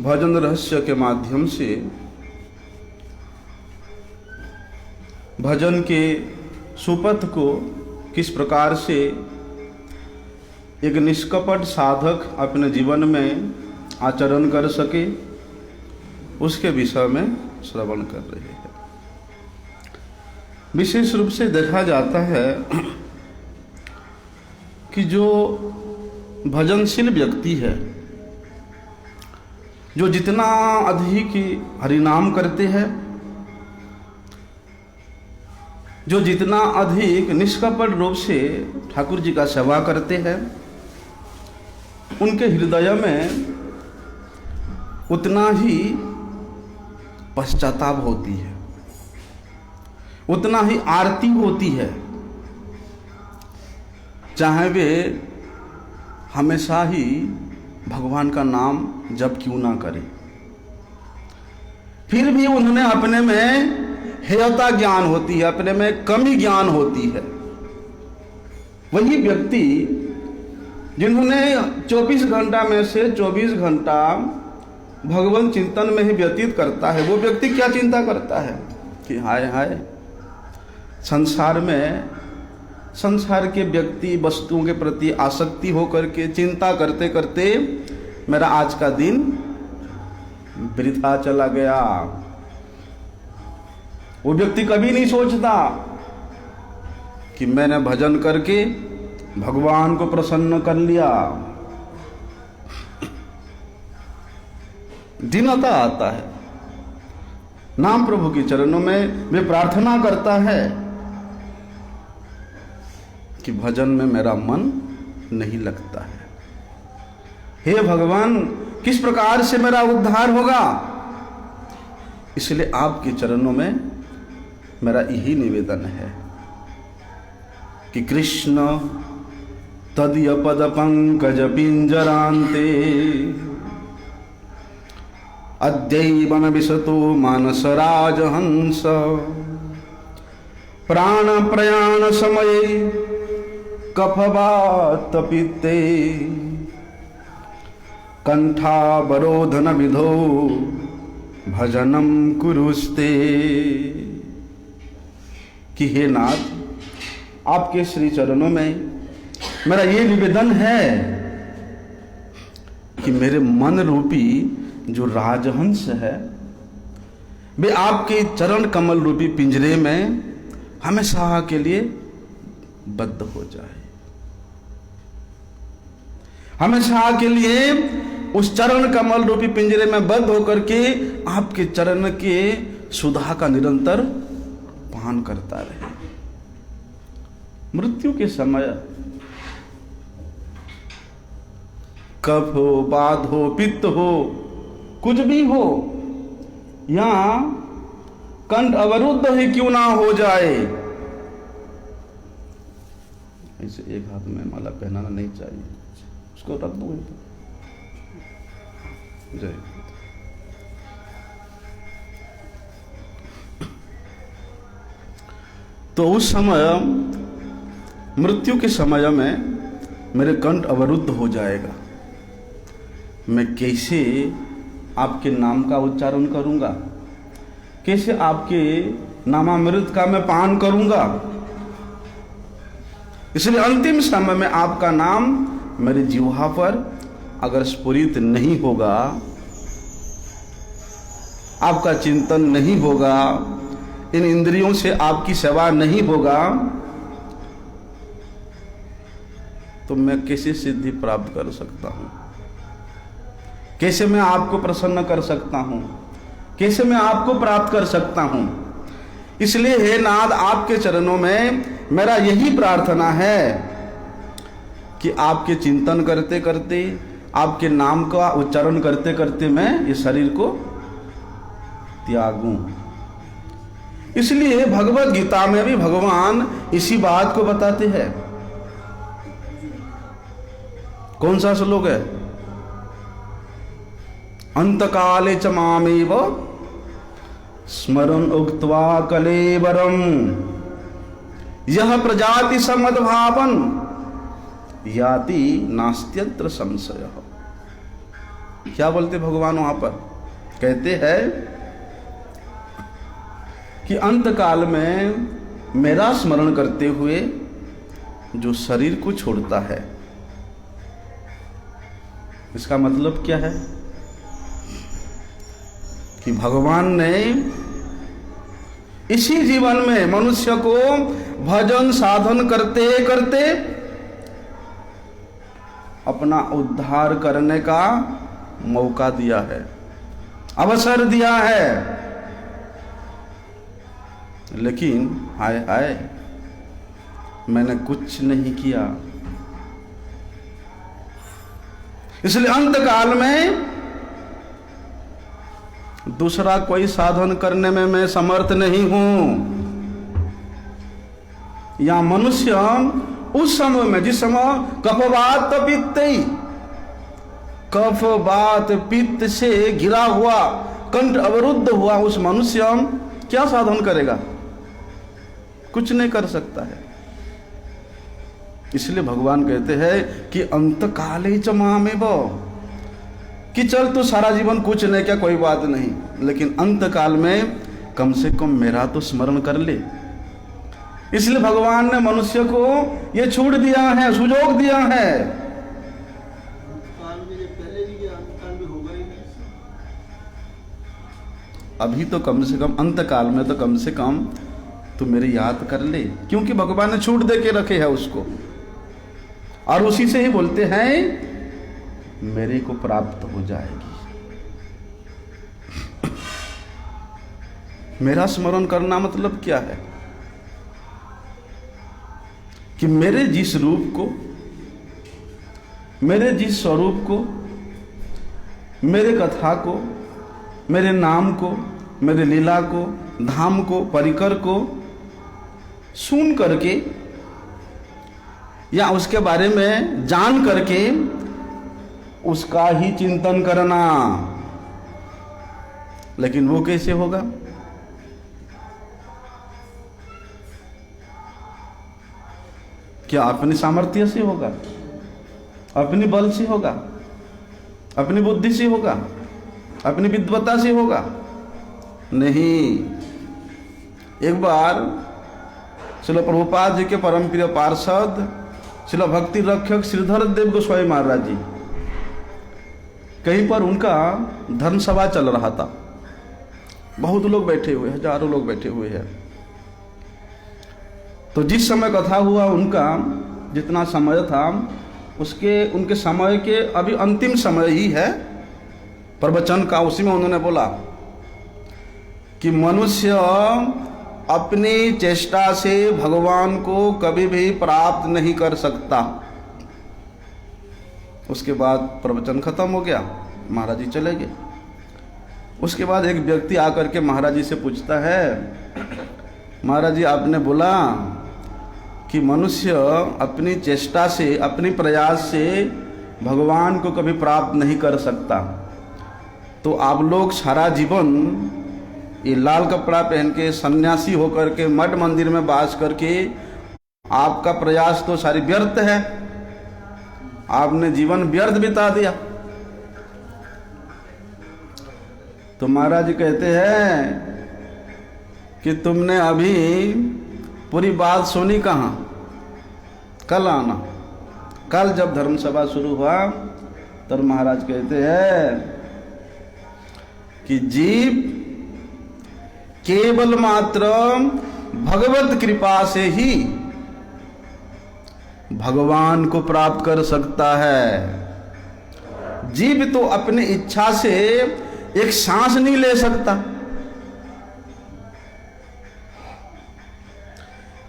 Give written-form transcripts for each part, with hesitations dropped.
भजन रहस्य के माध्यम से भजन के सुपथ को किस प्रकार से एक निष्कपट साधक अपने जीवन में आचरण कर सके, उसके विषय में श्रवण कर रहे हैं। विशेष रूप से देखा जाता है कि जो भजनशील व्यक्ति है, जो जितना अधिक हरिनाम करते हैं, जो जितना अधिक निष्कपट रूप से ठाकुर जी का सेवा करते हैं, उनके हृदय में उतना ही पश्चाताप होती है, उतना ही आरती होती है, चाहे वे हमेशा ही भगवान का नाम जप क्यों ना करें, फिर भी उन्होंने अपने में हेयता ज्ञान होती है, अपने में कमी ज्ञान होती है। वही व्यक्ति जिन्होंने 24 घंटा में से 24 घंटा भगवान चिंतन में ही व्यतीत करता है, वो व्यक्ति क्या चिंता करता है कि हाय हाय संसार में, संसार के व्यक्ति वस्तुओं के प्रति आसक्ति होकर के चिंता करते करते मेरा आज का दिन वृथा चला गया। वो व्यक्ति कभी नहीं सोचता कि मैंने भजन करके भगवान को प्रसन्न कर लिया। दीनता आता है, नाम प्रभु के चरणों में वे प्रार्थना करता है कि भजन में मेरा मन नहीं लगता है। हे भगवान, किस प्रकार से मेरा उद्धार होगा? इसलिए आपके चरणों में मेरा यही निवेदन है कि कृष्ण तदीय पद पंकज पिंजरांते अद्यैवन विशतो मानस राजहंस प्राण प्रयाण समये कफवात पित्ते कंठावरोधन विधो भजनम कुरुस्ते। कि हे नाथ, आपके श्री चरणों में मेरा ये निवेदन है कि मेरे मन रूपी जो राजहंस है, वे आपके चरण कमल रूपी पिंजरे में हमेशा के लिए बद्ध हो जाए, हमेशा के लिए उस चरण कमल रूपी पिंजरे में बद्ध होकर के आपके चरण के सुधा का निरंतर पान करता रहे। मृत्यु के समय कफ हो, बाध हो, पित्त हो, कुछ भी हो, या कंठ अवरुद्ध ही क्यों ना हो जाए, इसे एक हाथ में माला पहनाना नहीं चाहिए, उसको रख दो। जय। तो उस समय, मृत्यु के समय में मेरे कंठ अवरुद्ध हो जाएगा, मैं कैसे आपके नाम का उच्चारण करूंगा, कैसे आपके नामामृत का मैं पान करूंगा। इसलिए अंतिम समय में आपका नाम मेरे जिह्वा पर अगर स्फुरित नहीं होगा, आपका चिंतन नहीं होगा, इन इंद्रियों से आपकी सेवा नहीं होगा, तो मैं कैसे सिद्धि प्राप्त कर सकता हूं, कैसे मैं आपको प्रसन्न कर सकता हूं, कैसे मैं आपको प्राप्त कर सकता हूं। इसलिए हे नाथ, आपके चरणों में मेरा यही प्रार्थना है कि आपके चिंतन करते करते, आपके नाम का उच्चारण करते करते मैं इस शरीर को त्यागूं। इसलिए भगवत गीता में भी भगवान इसी बात को बताते हैं। कौन सा श्लोक है? अंतकाले च मामेव स्मरन् उक्त्वा कलेवरम यह प्रजाति समद्भावन याति नास्त्यत्र संशय। क्या बोलते भगवान वहां पर? कहते हैं कि अंत काल में मेरा स्मरण करते हुए जो शरीर को छोड़ता है, इसका मतलब क्या है कि भगवान ने इसी जीवन में मनुष्य को भजन साधन करते करते अपना उद्धार करने का मौका दिया है, अवसर दिया है। लेकिन हाय हाय, मैंने कुछ नहीं किया। इसलिए अंत काल में दूसरा कोई साधन करने में मैं समर्थ नहीं हूं। या मनुष्य उस समय में, जिस समय कफवात पित्त, कफ वात पित्त से घिरा हुआ, कंठ अवरुद्ध हुआ उस मनुष्य क्या साधन करेगा? कुछ नहीं कर सकता है। इसलिए भगवान कहते हैं कि अंत काले च मामेव, कि चल तू सारा जीवन कुछ नहीं किया, कोई बात नहीं, लेकिन अंत काल में कम से कम मेरा तो स्मरण कर ले। इसलिए भगवान ने मनुष्य को यह छूट दिया है, सुयोग दिया है। अभी तो कम से कम अंत काल में तो कम से कम तू मेरी याद कर ले, क्योंकि भगवान ने छूट दे के रखे है उसको, और उसी से ही बोलते हैं मेरे को प्राप्त हो जाएगी। मेरा स्मरण करना मतलब क्या है कि मेरे जिस रूप को, मेरे जिस स्वरूप को, मेरे कथा को, मेरे नाम को, मेरे लीला को, धाम को, परिकर को सुन करके या उसके बारे में जान करके उसका ही चिंतन करना। लेकिन वो कैसे होगा? क्या अपनी सामर्थ्य से होगा? अपनी बल से होगा? अपनी बुद्धि से होगा? अपनी विद्वता से होगा? नहीं। एक बार श्रील प्रभुपाद जी के परम प्रिय पार्षद श्रील भक्ति रक्षक श्रीधर देव गोस्वामी महाराज जी, कहीं पर उनका धर्म सभा चल रहा था। बहुत लोग बैठे हुए, हजारों लोग बैठे हुए हैं। तो जिस समय कथा हुआ, उनका जितना समय था उनके समय के अभी अंतिम समय ही है प्रवचन का, उसी में उन्होंने बोला कि मनुष्य अपनी चेष्टा से भगवान को कभी भी प्राप्त नहीं कर सकता। उसके बाद प्रवचन खत्म हो गया, महाराज जी चले गए। उसके बाद एक व्यक्ति आकर के महाराज जी से पूछता है, महाराज जी आपने बोला कि मनुष्य अपनी चेष्टा से, अपनी प्रयास से भगवान को कभी प्राप्त नहीं कर सकता, तो आप लोग सारा जीवन ये लाल कपड़ा पहन के सन्यासी होकर के मठ मंदिर में वास करके आपका प्रयास तो सारी व्यर्थ है, आपने जीवन व्यर्थ बिता दिया। तो महाराज जी कहते हैं कि तुमने अभी पूरी बात सुनी कहाँ? कल आना। कल जब धर्म सभा शुरू हुआ तब महाराज कहते हैं कि जीव केवल मात्र भगवत कृपा से ही भगवान को प्राप्त कर सकता है। जीव तो अपनी इच्छा से एक सांस नहीं ले सकता।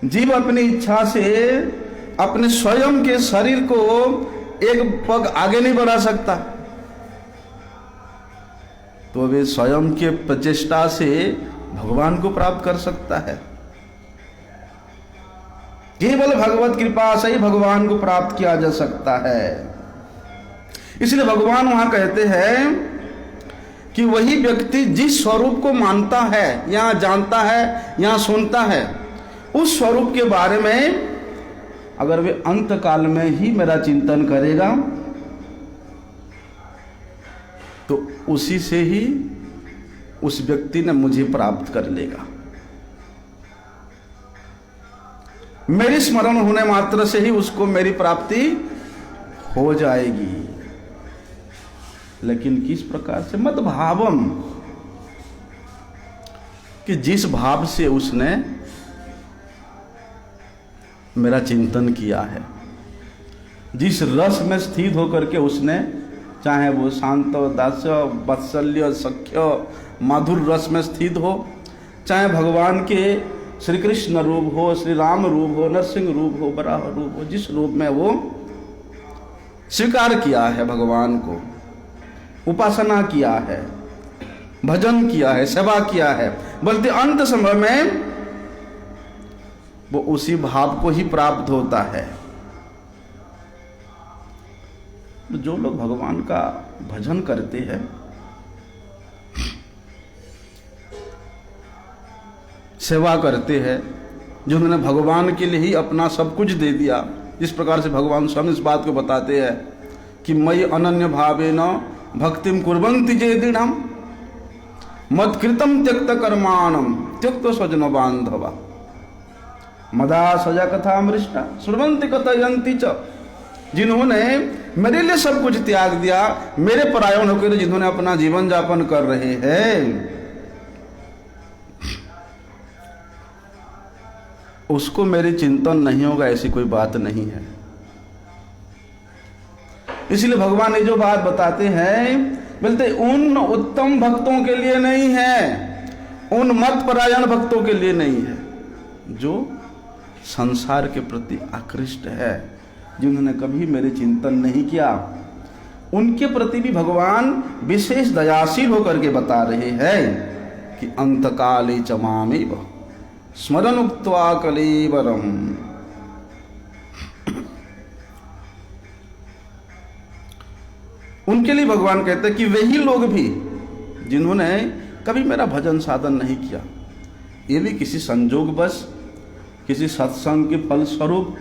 जीव अपनी इच्छा से अपने स्वयं के शरीर को एक पग आगे नहीं बढ़ा सकता, तो वे स्वयं के प्रचेष्टा से भगवान को प्राप्त कर सकता है। केवल भगवत कृपा से ही भगवान को प्राप्त किया जा सकता है। इसलिए भगवान वहां कहते हैं कि वही व्यक्ति जिस स्वरूप को मानता है या जानता है या सुनता है, उस स्वरूप के बारे में अगर वे अंत काल में ही मेरा चिंतन करेगा तो उसी से ही उस व्यक्ति ने मुझे प्राप्त कर लेगा। मेरी स्मरण होने मात्र से ही उसको मेरी प्राप्ति हो जाएगी। लेकिन किस प्रकार से? मद भावम, कि जिस भाव से उसने मेरा चिंतन किया है, जिस रस में स्थित होकर के उसने, चाहे वो शांत, दास्य, वात्सल्य, सख्य, मधुर रस में स्थित हो, चाहे भगवान के श्री कृष्ण रूप हो, श्री राम रूप हो, नरसिंह रूप हो, बराह रूप हो, जिस रूप में वो स्वीकार किया है भगवान को, उपासना किया है, भजन किया है, सेवा किया है, बल्कि अंत समय में वो उसी भाव को ही प्राप्त होता है। जो लोग भगवान का भजन करते हैं, सेवा करते हैं, जिन्होंने भगवान के लिए ही अपना सब कुछ दे दिया, जिस प्रकार से भगवान स्वयं इस बात को बताते हैं कि मयि अनन्य भावेन भक्तिम कुर्वन्ति ये दृढ़म् मत्कृतं त्यक्त कर्माणं त्यक्त स्वजन बांधवा मदा सजा कथा मृष्टा श्रुवन्ति कथयन्ति च। जिन्होंने मेरे लिए सब कुछ त्याग दिया, मेरे परायण होकर जिन्होंने अपना जीवन यापन कर रहे हैं, उसको मेरे चिंतन नहीं होगा, ऐसी कोई बात नहीं है। इसलिए भगवान ने जो बात बताते हैं, बोलते उन उत्तम भक्तों के लिए नहीं है, उन मत परायण भक्तों के लिए नहीं है, जो संसार के प्रति आकृष्ट है, जिन्होंने कभी मेरे चिंतन नहीं किया। उनके प्रति भी भगवान विशेष दयाशील होकर के बता रहे हैं कि अंतकाले च मामेव स्मरण उक्त्वा कलेवरम। उनके लिए भगवान कहते हैं कि वही लोग भी जिन्होंने कभी मेरा भजन साधन नहीं किया, ये भी किसी संजोगवश, किसी सत्संग के फल स्वरूप,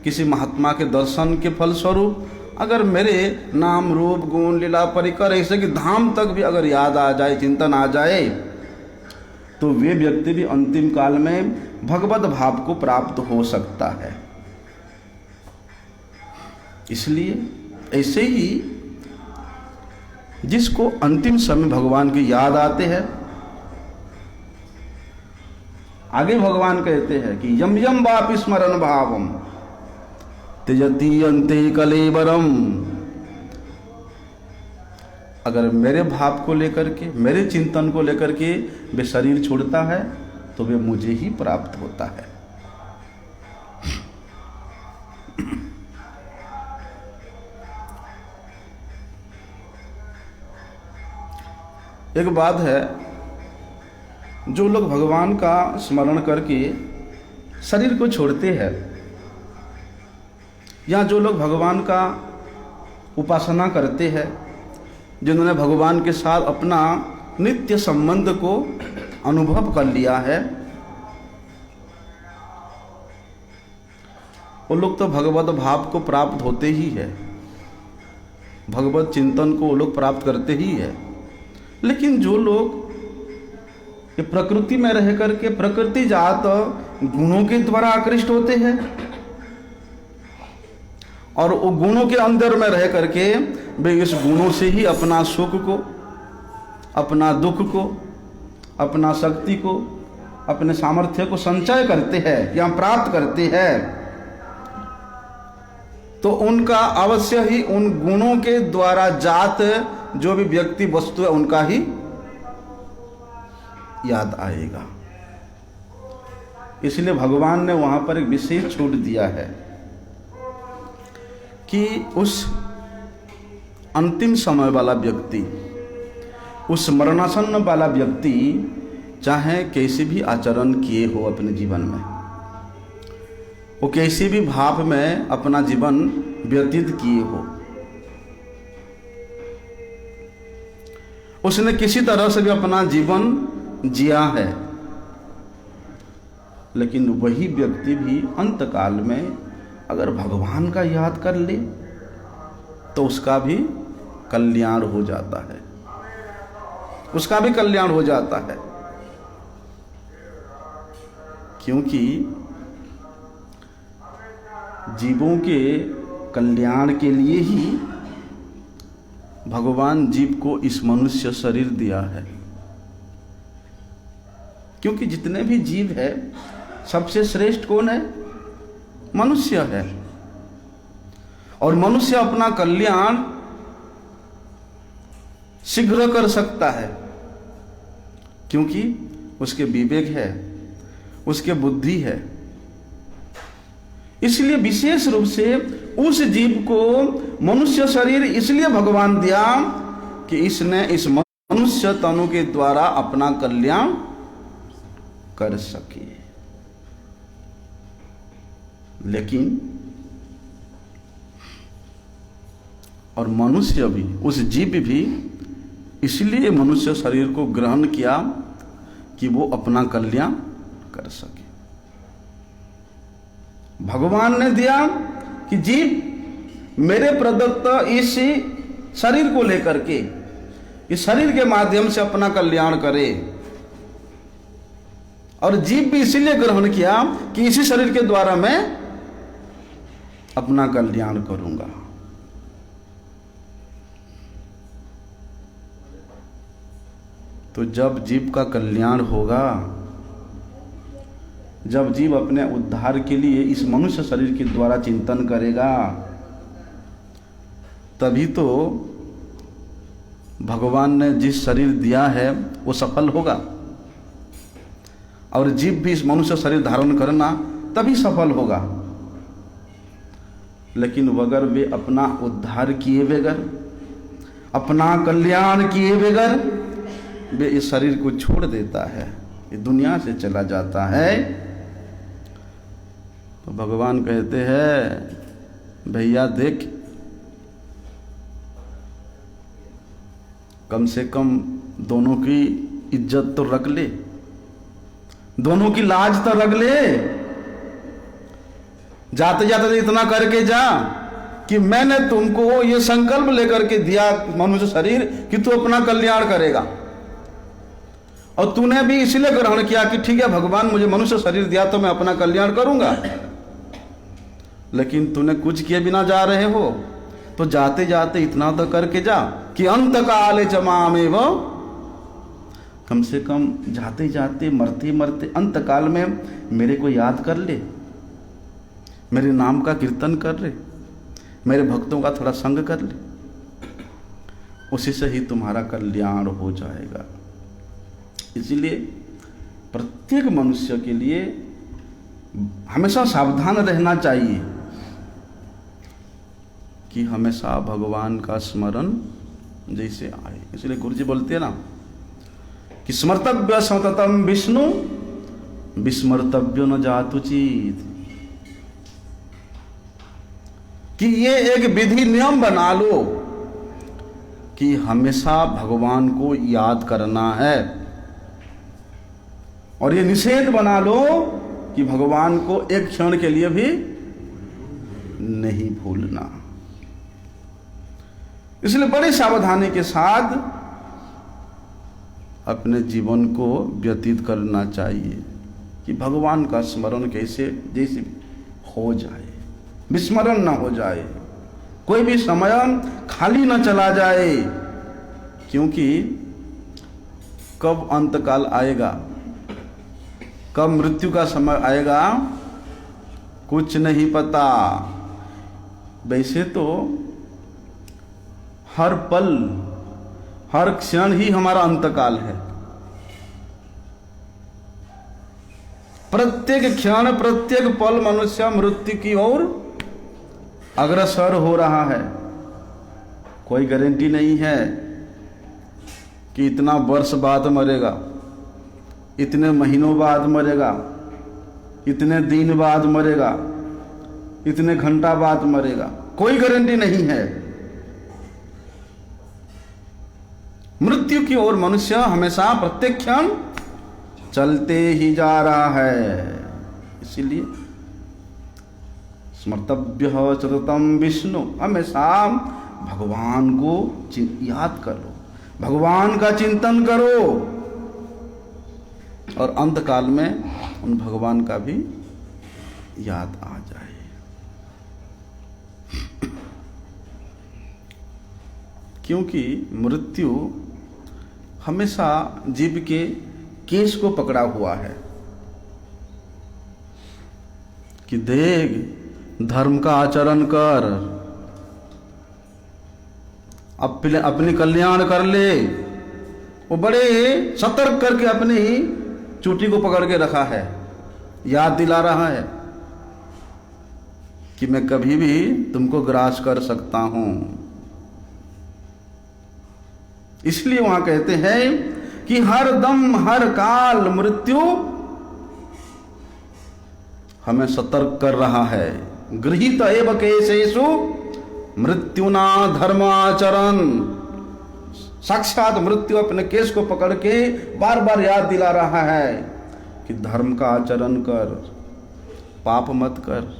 किसी महात्मा के दर्शन के फल स्वरूप, अगर मेरे नाम रूप गुण लीला परिकर ऐसे कि धाम तक भी अगर याद आ जाए, चिंतन आ जाए, तो वे व्यक्ति भी अंतिम काल में भगवत भाव को प्राप्त हो सकता है। इसलिए ऐसे ही जिसको अंतिम समय भगवान की याद आते हैं, आगे भगवान कहते हैं कि यम यम वापि स्मरण भावम त्यजति अन्ते कलेवरम। अगर मेरे भाव को लेकर के, मेरे चिंतन को लेकर के वे शरीर छोड़ता है, तो वे मुझे ही प्राप्त होता है। एक बात है, जो लोग भगवान का स्मरण करके शरीर को छोड़ते हैं, या जो लोग भगवान का उपासना करते हैं, जिन्होंने भगवान के साथ अपना नित्य संबंध को अनुभव कर लिया है, वो लोग तो भगवत भाव को प्राप्त होते ही है, भगवत चिंतन को वो लोग प्राप्त करते ही है। लेकिन जो लोग ये प्रकृति में रह करके प्रकृति जात गुणों के द्वारा आकृष्ट होते हैं, और वो गुणों के अंदर में रह करके वे इस गुणों से ही अपना सुख को, अपना दुख को, अपना शक्ति को, अपने सामर्थ्य को संचय करते हैं या प्राप्त करते हैं, तो उनका अवश्य ही उन गुणों के द्वारा जात जो भी व्यक्ति वस्तु है उनका ही याद आएगा। इसलिए भगवान ने वहां पर एक विशेष छूट दिया है कि उस अंतिम समय वाला व्यक्ति, उस मरणासन्न वाला व्यक्ति, चाहे कैसे भी आचरण किए हो अपने जीवन में, वो कैसे भी भाव में अपना जीवन व्यतीत किए हो, उसने किसी तरह से भी अपना जीवन जिया है, लेकिन वही व्यक्ति भी अंतकाल में अगर भगवान का याद कर ले तो उसका भी कल्याण हो जाता है। उसका भी कल्याण हो जाता है। क्योंकि जीवों के कल्याण के लिए ही भगवान जीव को इस मनुष्य शरीर दिया है। क्योंकि जितने भी जीव है सबसे श्रेष्ठ कौन है? मनुष्य है। और मनुष्य अपना कल्याण शीघ्र कर सकता है, क्योंकि उसके विवेक है, उसके बुद्धि है। इसलिए विशेष रूप से उस जीव को मनुष्य शरीर इसलिए भगवान दिया कि इसने इस मनुष्य तनु के द्वारा अपना कल्याण कर सके। लेकिन और मनुष्य भी, उस जीव भी इसलिए मनुष्य शरीर को ग्रहण किया कि वो अपना कल्याण कर सके। भगवान ने दिया कि जीव मेरे प्रदत्त इस शरीर को लेकर के, इस शरीर के माध्यम से अपना कल्याण करे। और जीव भी इसीलिए ग्रहण किया कि इसी शरीर के द्वारा मैं अपना कल्याण करूंगा। तो जब जीव का कल्याण होगा, जब जीव अपने उद्धार के लिए इस मनुष्य शरीर के द्वारा चिंतन करेगा, तभी तो भगवान ने जिस शरीर दिया है वो सफल होगा। और जीव भी इस मनुष्य शरीर धारण करना तभी सफल होगा। लेकिन अगर वे अपना उद्धार किए बगैर, अपना कल्याण किए बगैर वे इस शरीर को छोड़ देता है, ये दुनिया से चला जाता है, तो भगवान कहते हैं भैया देख, कम से कम दोनों की इज्जत तो रख ले, दोनों की लाज तो रख ले। जाते जाते इतना करके जा कि मैंने तुमको ये संकल्प लेकर के दिया मनुष्य शरीर कि तू अपना कल्याण करेगा, और तूने भी इसलिए ग्रहण किया कि ठीक है भगवान मुझे मनुष्य शरीर दिया तो मैं अपना कल्याण करूंगा। लेकिन तूने कुछ किए बिना जा रहे हो, तो जाते जाते इतना तो करके जा कि अंत काले चमामेव, कम से कम जाते जाते मरते मरते अंत काल में मेरे को याद कर ले, मेरे नाम का कीर्तन कर ले, मेरे भक्तों का थोड़ा संग कर ले, उसी से ही तुम्हारा कल्याण हो जाएगा। इसलिए प्रत्येक मनुष्य के लिए हमेशा सावधान रहना चाहिए कि हमेशा भगवान का स्मरण जैसे आए। इसलिए गुरु जी बोलते हैं ना कि स्मर्तव्य सततम विष्णु विस्मर्तव्य न जातुचित, कि ये एक विधि नियम बना लो कि हमेशा भगवान को याद करना है, और ये निषेध बना लो कि भगवान को एक क्षण के लिए भी नहीं भूलना। इसलिए बड़ी सावधानी के साथ अपने जीवन को व्यतीत करना चाहिए कि भगवान का स्मरण कैसे जैसे हो जाए, विस्मरण ना हो जाए, कोई भी समय खाली ना चला जाए। क्योंकि कब अंतकाल आएगा, कब मृत्यु का समय आएगा, कुछ नहीं पता। वैसे तो हर पल हर क्षण ही हमारा अंतकाल है। प्रत्येक क्षण प्रत्येक पल मनुष्य मृत्यु की ओर अग्रसर हो रहा है। कोई गारंटी नहीं है कि इतना वर्ष बाद मरेगा, इतने महीनों बाद मरेगा, इतने दिन बाद मरेगा, इतने घंटा बाद मरेगा, कोई गारंटी नहीं है। मृत्यु की ओर मनुष्य हमेशा प्रत्येक क्षण चलते ही जा रहा है। इसीलिए स्मर्तव्य सततम विष्णु, हमेशा भगवान को याद करो, भगवान का चिंतन करो और अंत काल में उन भगवान का भी याद आ जाए। क्योंकि मृत्यु हमेशा जीव के केश को पकड़ा हुआ है कि देख, धर्म का आचरण कर, अपने कल्याण कर ले। वो बड़े सतर्क करके अपनी चोटी को पकड़ के रखा है, याद दिला रहा है कि मैं कभी भी तुमको ग्रास कर सकता हूं। इसलिए वहां कहते हैं कि हर दम हर काल मृत्यु हमें सतर्क कर रहा है। गृहीत एव केशेषु मृत्युना धर्माचरण। साक्षात मृत्यु अपने केस को पकड़ के बार बार याद दिला रहा है कि धर्म का आचरण कर, पाप मत कर।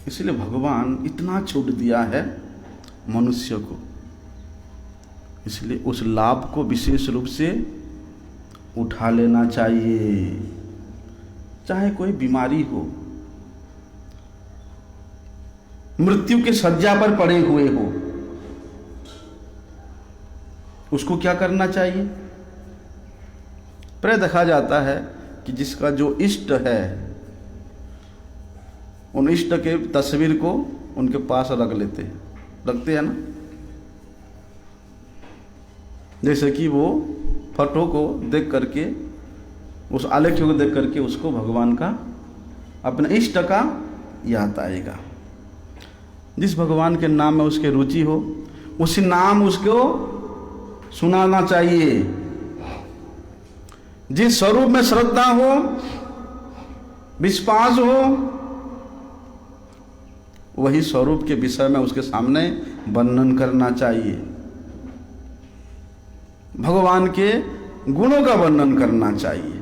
इसलिए भगवान इतना छूट दिया है मनुष्य को, इसलिए उस लाभ को विशेष रूप से उठा लेना चाहिए। चाहे कोई बीमारी हो, मृत्यु के शज्या पर पड़े हुए हो, उसको क्या करना चाहिए? प्राय देखा जाता है कि जिसका जो इष्ट है, उन इष्ट के तस्वीर को उनके पास रखते हैं ना। जैसे कि वो फोटो को देख करके, उस आलेख्य को देख करके उसको भगवान का, अपने इष्ट का याद आएगा। जिस भगवान के नाम में उसके रुचि हो, उसी नाम उसको सुनाना चाहिए। जिस स्वरूप में श्रद्धा हो, विश्वास हो, वही स्वरूप के विषय में उसके सामने वर्णन करना चाहिए। भगवान के गुणों का वर्णन करना चाहिए।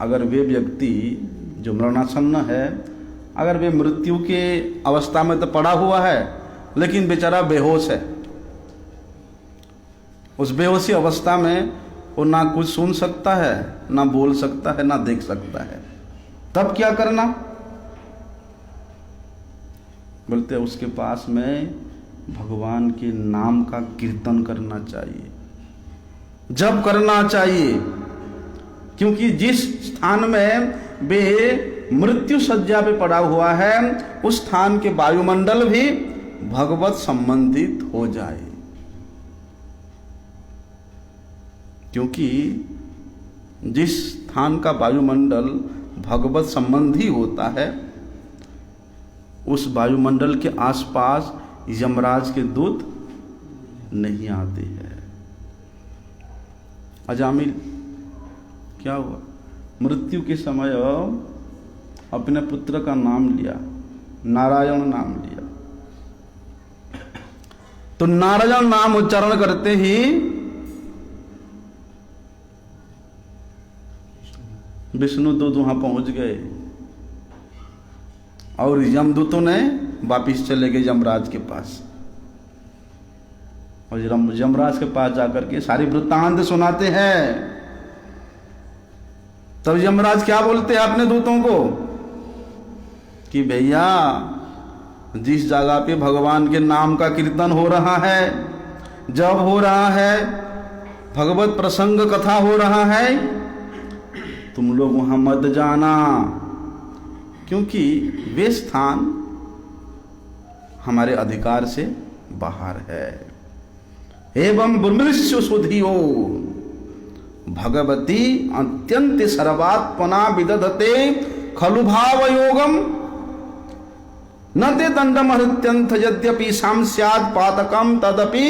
अगर वे व्यक्ति जो मरणासन्न है, अगर वे मृत्यु के अवस्था में तो पड़ा हुआ है, लेकिन बेचारा बेहोश है, उस बेहोशी अवस्था में वो ना कुछ सुन सकता है, ना बोल सकता है, ना देख सकता है, तब क्या करना? बोलते उसके पास में भगवान के नाम का कीर्तन करना चाहिए, जप करना चाहिए। क्योंकि जिस स्थान में वे मृत्यु सज्जा पे पड़ा हुआ है, उस स्थान के वायुमंडल भी भगवत संबंधित हो जाए। क्योंकि जिस स्थान का वायुमंडल भगवत संबंधी होता है, उस वायुमंडल के आसपास यमराज के दूत नहीं आते हैं। अजामिल क्या हुआ? मृत्यु के समय अपने पुत्र का नाम लिया, नारायण नाम लिया। तो नारायण नाम उच्चारण करते ही विष्णुदूत वहां पहुंच गए और यमदूतों ने वापिस चले गए यमराज के पास। और यमराज के पास जाकर के सारी वृत्तांत सुनाते हैं। तब यमराज क्या बोलते हैं अपने दूतों को कि भैया, जिस जगह पे भगवान के नाम का कीर्तन हो रहा है, जब हो रहा है, भगवत प्रसंग कथा हो रहा है, तुम लोग वहां मत जाना, क्योंकि वे स्थान हमारे अधिकार से बाहर है। एवं बुर्मृष्य सुधियो भगवती अत्यंत सर्वात्मना विदधते खलु भाव योगम न ते दंडम हृत्यंथ यद्यपि शाम स्याद पातकम तदपि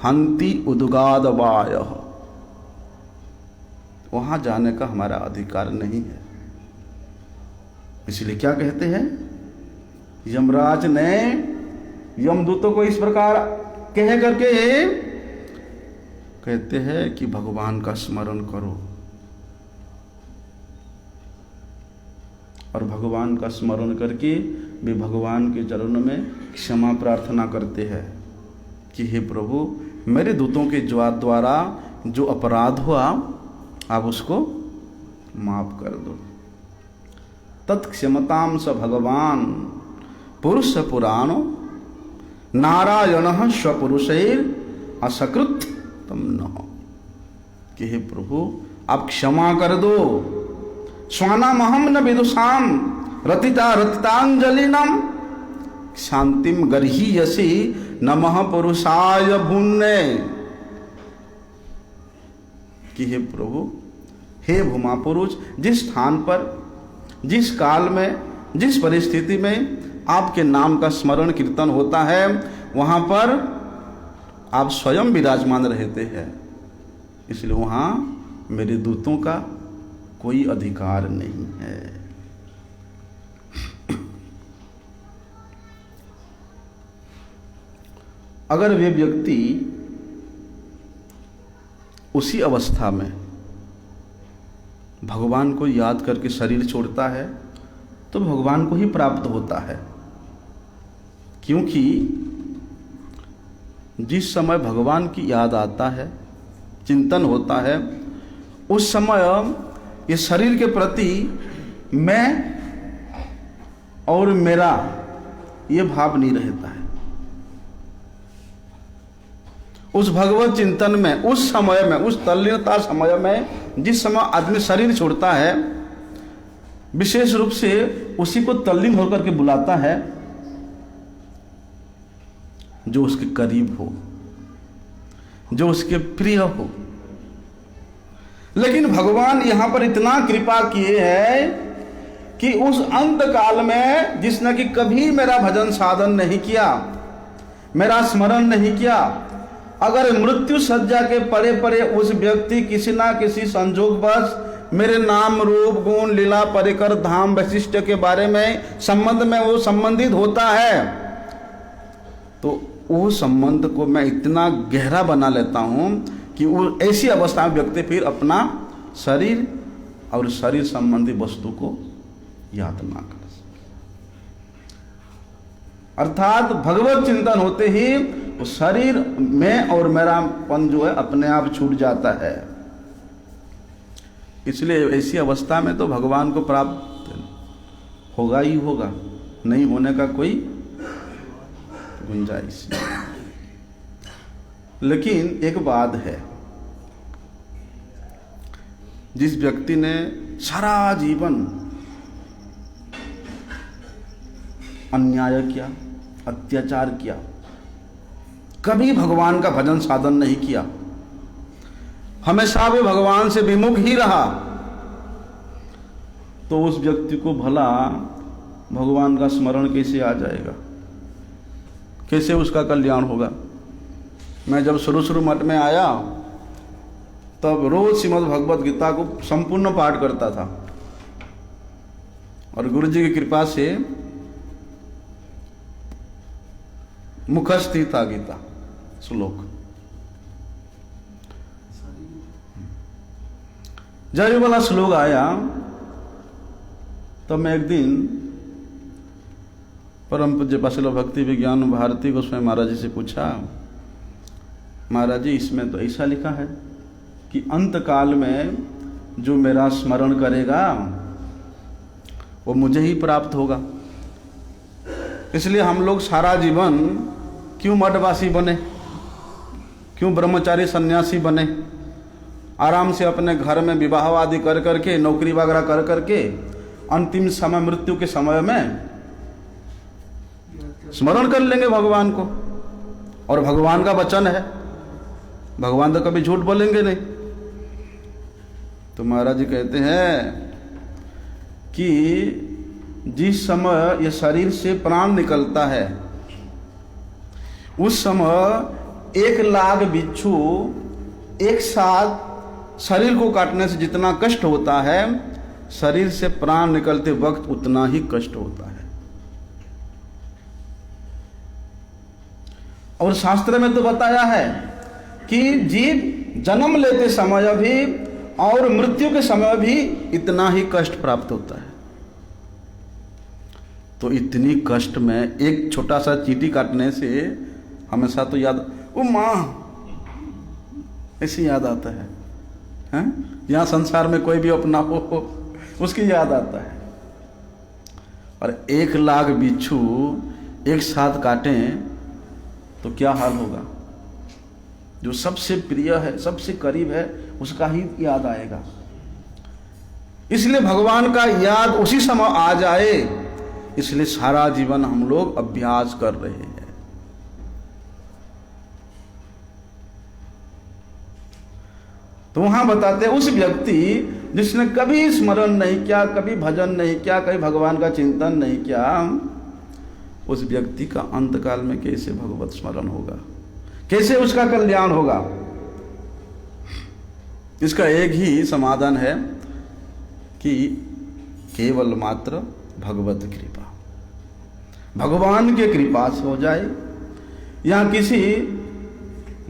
हंति उद्गाद वाय। वहां जाने का हमारा अधिकार नहीं है। इसलिए क्या कहते हैं, यमराज ने यमदूतों को इस प्रकार कह करके कहते हैं कि भगवान का स्मरण करो, और भगवान का स्मरण करके वे भगवान के चरणों में क्षमा प्रार्थना करते हैं कि हे प्रभु, मेरे दूतों के द्वारा जो अपराध हुआ आप उसको माफ कर दो। तत्क्षमतां स भगवान पुरुष पुराणो नारायण स्वपुरुषैर असकृत तम न, कि हे प्रभु आप क्षमा कर दो। स्वानामहम न विदुषाम रतितांजलिनम शांतिम गर्हीयसी नमः पुरुषाय भुन्ने, कि हे प्रभु, हे भूमा पुरुष, जिस स्थान पर, जिस काल में, जिस परिस्थिति में आपके नाम का स्मरण कीर्तन होता है वहां पर आप स्वयं विराजमान रहते हैं, इसलिए वहां मेरे दूतों का कोई अधिकार नहीं है। अगर वे व्यक्ति उसी अवस्था में भगवान को याद करके शरीर छोड़ता है तो भगवान को ही प्राप्त होता है, क्योंकि जिस समय भगवान की याद आता है, चिंतन होता है, उस समय ये शरीर के प्रति मैं और मेरा ये भाव नहीं रहता है। उस भगवत चिंतन में, उस समय में, उस तल्लीनता समय में, जिस समय आदमी शरीर छोड़ता है, विशेष रूप से उसी को तल्लीन होकर के बुलाता है जो उसके करीब हो, जो उसके प्रिय हो। लेकिन भगवान यहां पर इतना कृपा किए हैं कि उस अंत काल में जिसने कि कभी मेरा भजन साधन नहीं किया, मेरा स्मरण नहीं किया, अगर मृत्यु सज्जा के परे परे उस व्यक्ति किसी ना किसी संजोगवश मेरे नाम रूप गुण लीला परिकर धाम वैशिष्ट के बारे में संबंध में वो संबंधित होता है, तो वो संबंध को मैं इतना गहरा बना लेता हूं कि वो ऐसी अवस्था में व्यक्ति फिर अपना शरीर और शरीर संबंधी वस्तु को याद ना कर। अर्थात भगवत चिंतन होते ही वो शरीर में और मेरापन जो है अपने आप छूट जाता है। इसलिए ऐसी अवस्था में तो भगवान को प्राप्त होगा ही होगा, नहीं होने का कोई गुंजाइश। लेकिन एक बात है, जिस व्यक्ति ने सारा जीवन अन्याय किया, अत्याचार किया, कभी भगवान का भजन साधन नहीं किया, हमेशा भी भगवान से विमुख ही रहा, तो उस व्यक्ति को भला भगवान का स्मरण कैसे आ जाएगा, कैसे उसका कल्याण होगा। मैं जब शुरू मठ में आया तब रोज श्रीमद् भगवत गीता को संपूर्ण पाठ करता था और गुरु जी की कृपा से मुखस्थ था गीता श्लोक। जब ये वाला श्लोक आया तब मैं एक दिन परम पूज्य पाशल भक्ति विज्ञान भारती गोस्वामी महाराज जी से पूछा, महाराज जी इसमें तो ऐसा लिखा है कि अंत काल में जो मेरा स्मरण करेगा वो मुझे ही प्राप्त होगा, इसलिए हम लोग सारा जीवन क्यों मठवासी बने, क्यों ब्रह्मचारी सन्यासी बने, आराम से अपने घर में विवाह आदि कर करके, नौकरी वगैरह कर करके अंतिम समय मृत्यु के समय में स्मरण कर लेंगे भगवान को। और भगवान का वचन है, भगवान तो कभी झूठ बोलेंगे नहीं। तो महाराज जी कहते हैं कि जिस समय ये शरीर से प्राण निकलता है उस समय 1,00,000 बिच्छू एक साथ शरीर को काटने से जितना कष्ट होता है, शरीर से प्राण निकलते वक्त उतना ही कष्ट होता है। और शास्त्र में तो बताया है कि जीव जन्म लेते समय भी और मृत्यु के समय भी इतना ही कष्ट प्राप्त होता है। तो इतनी कष्ट में एक छोटा सा चींटी काटने से हमेशा तो याद, वो माँ ऐसे याद आता है, हैं? यहाँ संसार में कोई भी अपना हो उसकी याद आता है। और 1 लाख बिच्छू एक साथ काटें तो क्या हाल होगा? जो सबसे प्रिय है, सबसे करीब है, उसका ही याद आएगा। इसलिए भगवान का याद उसी समय आ जाए, इसलिए सारा जीवन हम लोग अभ्यास कर रहे हैं। तो वहां बताते हैं उस व्यक्ति जिसने कभी स्मरण नहीं किया, कभी भजन नहीं किया, कभी भगवान का चिंतन नहीं किया, उस व्यक्ति का अंतकाल में कैसे भगवत स्मरण होगा, कैसे उसका कल्याण होगा? इसका एक ही समाधान है कि केवल मात्र भगवत कृपा, भगवान के कृपा से हो जाए, या किसी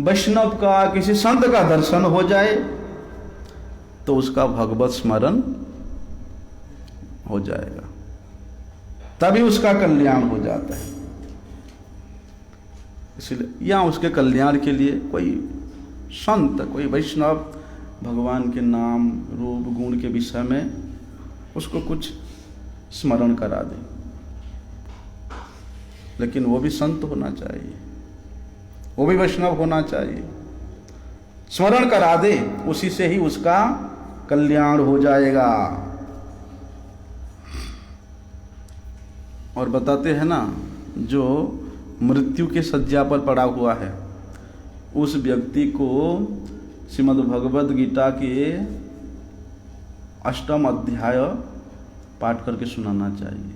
वैष्णव का, किसी संत का दर्शन हो जाए तो उसका भगवत स्मरण हो जाएगा, तभी उसका कल्याण हो जाता है। इसलिए या उसके कल्याण के लिए कोई संत, कोई वैष्णव भगवान के नाम, रूप, गुण के विषय में उसको कुछ स्मरण करा दे, लेकिन वो भी संत होना चाहिए, वो भी वैष्णव होना चाहिए, स्मरण करा दे, उसी से ही उसका कल्याण हो जाएगा। और बताते हैं ना, जो मृत्यु के शज्या पर पड़ा हुआ है उस व्यक्ति को श्रीमद् भगवद गीता के 8वां अध्याय पाठ करके सुनाना चाहिए,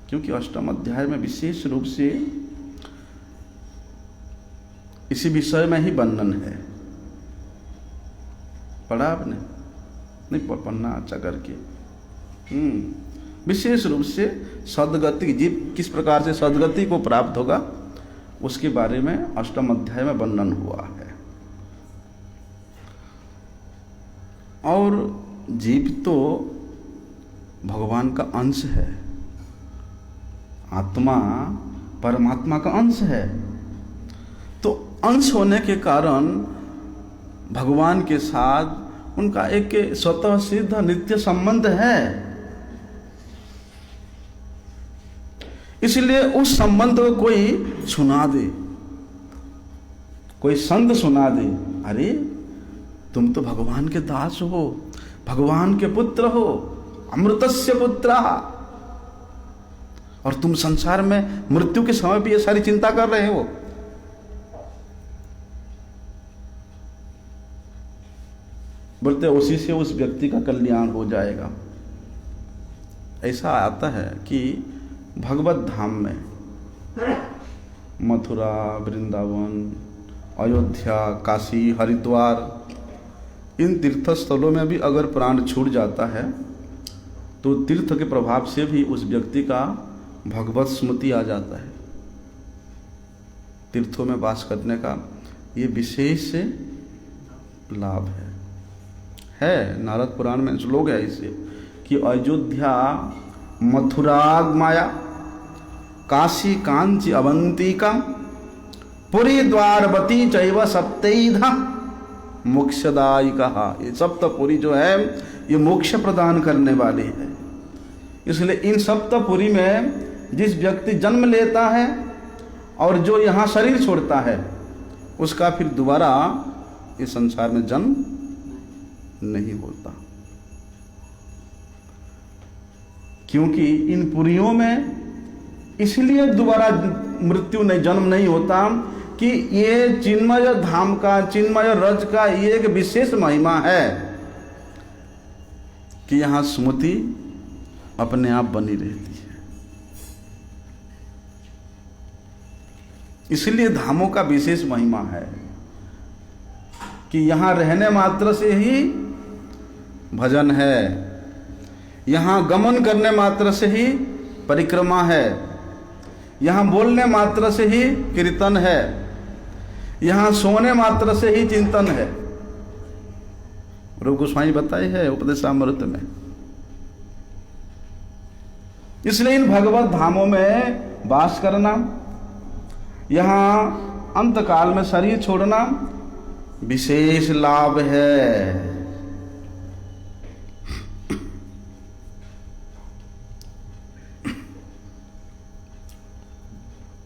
क्योंकि 8वां अध्याय में विशेष रूप से इसी विषय में ही वर्णन है। पढ़ा आपने? नहीं पढ़ना अच्छा करके। विशेष रूप से सद्गति, जीव किस प्रकार से सद्गति को प्राप्त होगा उसके बारे में 8वां अध्याय में वर्णन हुआ है। और जीव तो भगवान का अंश है, आत्मा परमात्मा का अंश है, तो अंश होने के कारण भगवान के साथ उनका एक स्वतः सिद्ध नित्य संबंध है। इसलिए उस संबंध को कोई सुना दे, कोई संत सुना दे, अरे तुम तो भगवान के दास हो, भगवान के पुत्र हो, अमृतस्य पुत्रा, और तुम संसार में मृत्यु के समय भी ये सारी चिंता कर रहे हो। बोलते उसी से उस व्यक्ति का कल्याण हो जाएगा। ऐसा आता है कि भगवत धाम में मथुरा, वृंदावन, अयोध्या, काशी, हरिद्वार, इन तीर्थ स्थलों में भी अगर प्राण छूट जाता है तो तीर्थ के प्रभाव से भी उस व्यक्ति का भगवत स्मृति आ जाता है। तीर्थों में वास करने का ये विशेष लाभ है। नारद पुराण में श्लोक है इसे कि अयोध्या, मथुरा, माया, काशी, कांची, अवंतिका, पुरी, द्वारवती चैव सप्तैधा मोक्षदायिका। ये सप्तपुरी जो है ये मोक्ष प्रदान करने वाली है। इसलिए इन सप्तपुरी में जिस व्यक्ति जन्म लेता है और जो यहाँ शरीर छोड़ता है उसका फिर दोबारा इस संसार में जन्म नहीं होता, क्योंकि इन पुरियों में इसलिए दोबारा मृत्यु नहीं, जन्म नहीं होता कि ये चिन्मय धाम का, चिन्मय रज का ये एक विशेष महिमा है कि यहाँ स्मृति अपने आप बनी रहती है। इसलिए धामों का विशेष महिमा है कि यहाँ रहने मात्र से ही भजन है, यहाँ गमन करने मात्र से ही परिक्रमा है, यहाँ बोलने मात्र से ही कीर्तन है, यहाँ सोने मात्र से ही चिंतन है। रूप गोस्वामी बताए है उपदेशामृत में। इसलिए इन भगवत धामों में वास करना, यहाँ अंतकाल में शरीर छोड़ना विशेष लाभ है।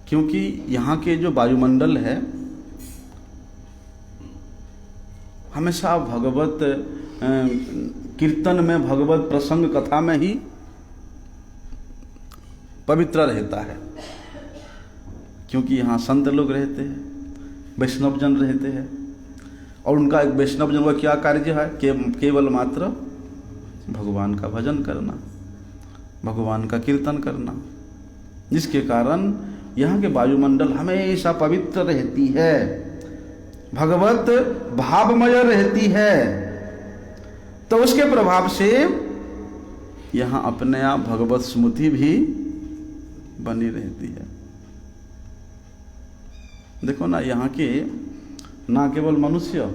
क्योंकि यहाँ के जो वायुमंडल है हमेशा भगवत कीर्तन में, भगवत प्रसंग कथा में ही पवित्र रहता है। क्योंकि यहाँ संत लोग रहते हैं, वैष्णव जन रहते हैं, और उनका एक वैष्णव जन का क्या कार्य है? केवल मात्र भगवान का भजन करना, भगवान का कीर्तन करना, जिसके कारण यहाँ के वायुमंडल हमेशा पवित्र रहती है, भगवत भावमय रहती है। तो उसके प्रभाव से यहाँ अपने आप भगवत स्मृति भी बनी रहती है। देखो ना, यहाँ के ना केवल मनुष्य,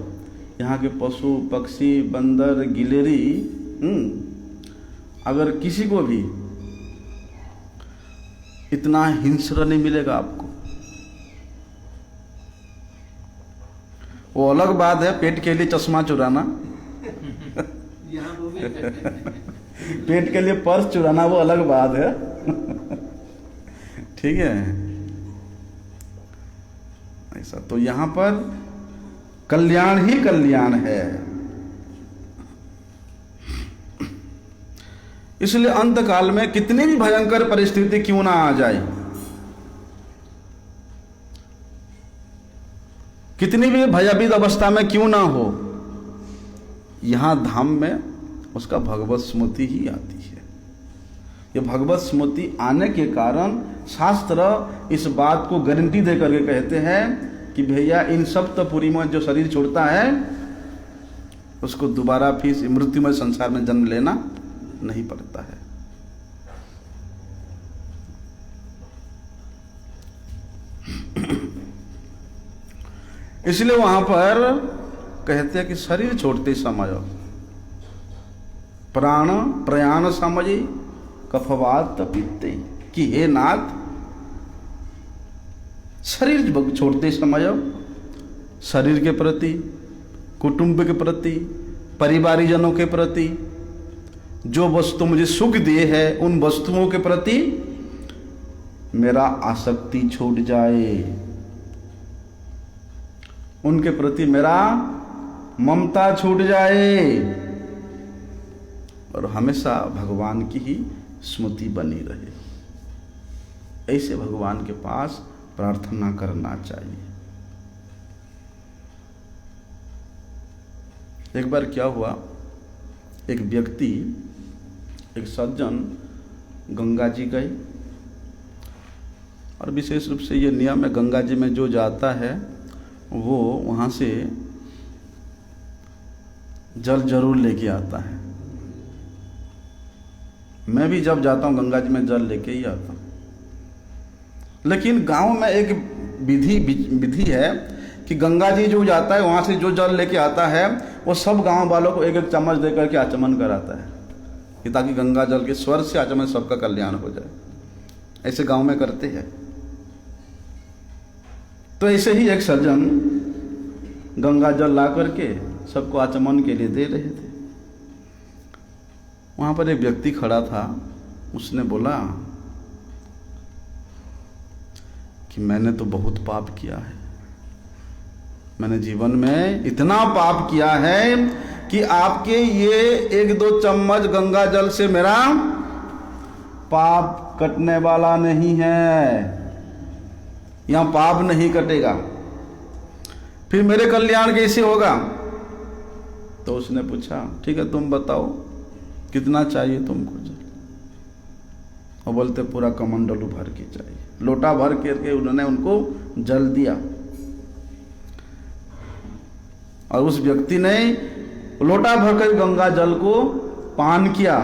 यहाँ के पशु पक्षी, बंदर, गिलहरी, अगर किसी को भी इतना हिंस्र नहीं मिलेगा आपको। वो अलग बात है पेट के लिए चश्मा चुराना पेट के लिए पर्स चुराना वो अलग बात है ठीक है ऐसा। तो यहाँ पर कल्याण ही कल्याण है। इसलिए अंत काल में कितनी भी भयंकर परिस्थिति क्यों ना आ जाए, कितनी भी भयभीत अवस्था में क्यों ना हो, यहां धाम में उसका भगवत स्मृति ही आती है। ये भगवत स्मृति आने के कारण शास्त्र इस बात को गारंटी दे करके कहते हैं कि भैया इन सप्तपुरी में जो शरीर छोड़ता है उसको दोबारा फिर मृत्युमय संसार में जन्म लेना नहीं पड़ता है। इसलिए वहां पर कहते हैं कि शरीर छोड़ते समय प्राण प्रयाण समझे कफवात तपिते, कि हे नाथ शरीर छोड़ते समय शरीर के प्रति, कुटुंब के प्रति, परिवारीजनों के प्रति, जो वस्तु मुझे सुख दिए है उन वस्तुओं के प्रति मेरा आसक्ति छूट जाए, उनके प्रति मेरा ममता छूट जाए और हमेशा भगवान की ही स्मृति बनी रहे। ऐसे भगवान के पास प्रार्थना करना चाहिए। एक बार क्या हुआ, एक व्यक्ति, एक सज्जन गंगा जी गए, और विशेष रूप से ये नियम है गंगा जी में जो जाता है वो वहाँ से जल जरूर लेके आता है। मैं भी जब जाता हूँ गंगा जी में जल लेके ही आता हूँ। लेकिन गांव में एक विधि है कि गंगा जी जो जाता है वहाँ से जो जल लेके आता है वो सब गांव वालों को एक एक चम्मच दे करके आचमन कराता है, कि ताकि गंगा जल के स्वर से आचमन सबका कल्याण हो जाए। ऐसे गांव में करते हैं। तो ऐसे ही एक सज्जन गंगा जल ला करके सबको आचमन के लिए दे रहे थे। वहां पर एक व्यक्ति खड़ा था, उसने बोला कि मैंने तो बहुत पाप किया है, मैंने जीवन में इतना पाप किया है कि आपके ये एक दो चम्मच गंगा जल से मेरा पाप कटने वाला नहीं है, यहां पाप नहीं कटेगा, फिर मेरे कल्याण कैसे होगा? तो उसने पूछा ठीक है तुम बताओ कितना चाहिए तुमको जल? और बोलते पूरा कमंडलू भर के चाहिए। लोटा भर करके उन्होंने उनको जल दिया और उस व्यक्ति ने लोटा भरकर गंगा जल को पान किया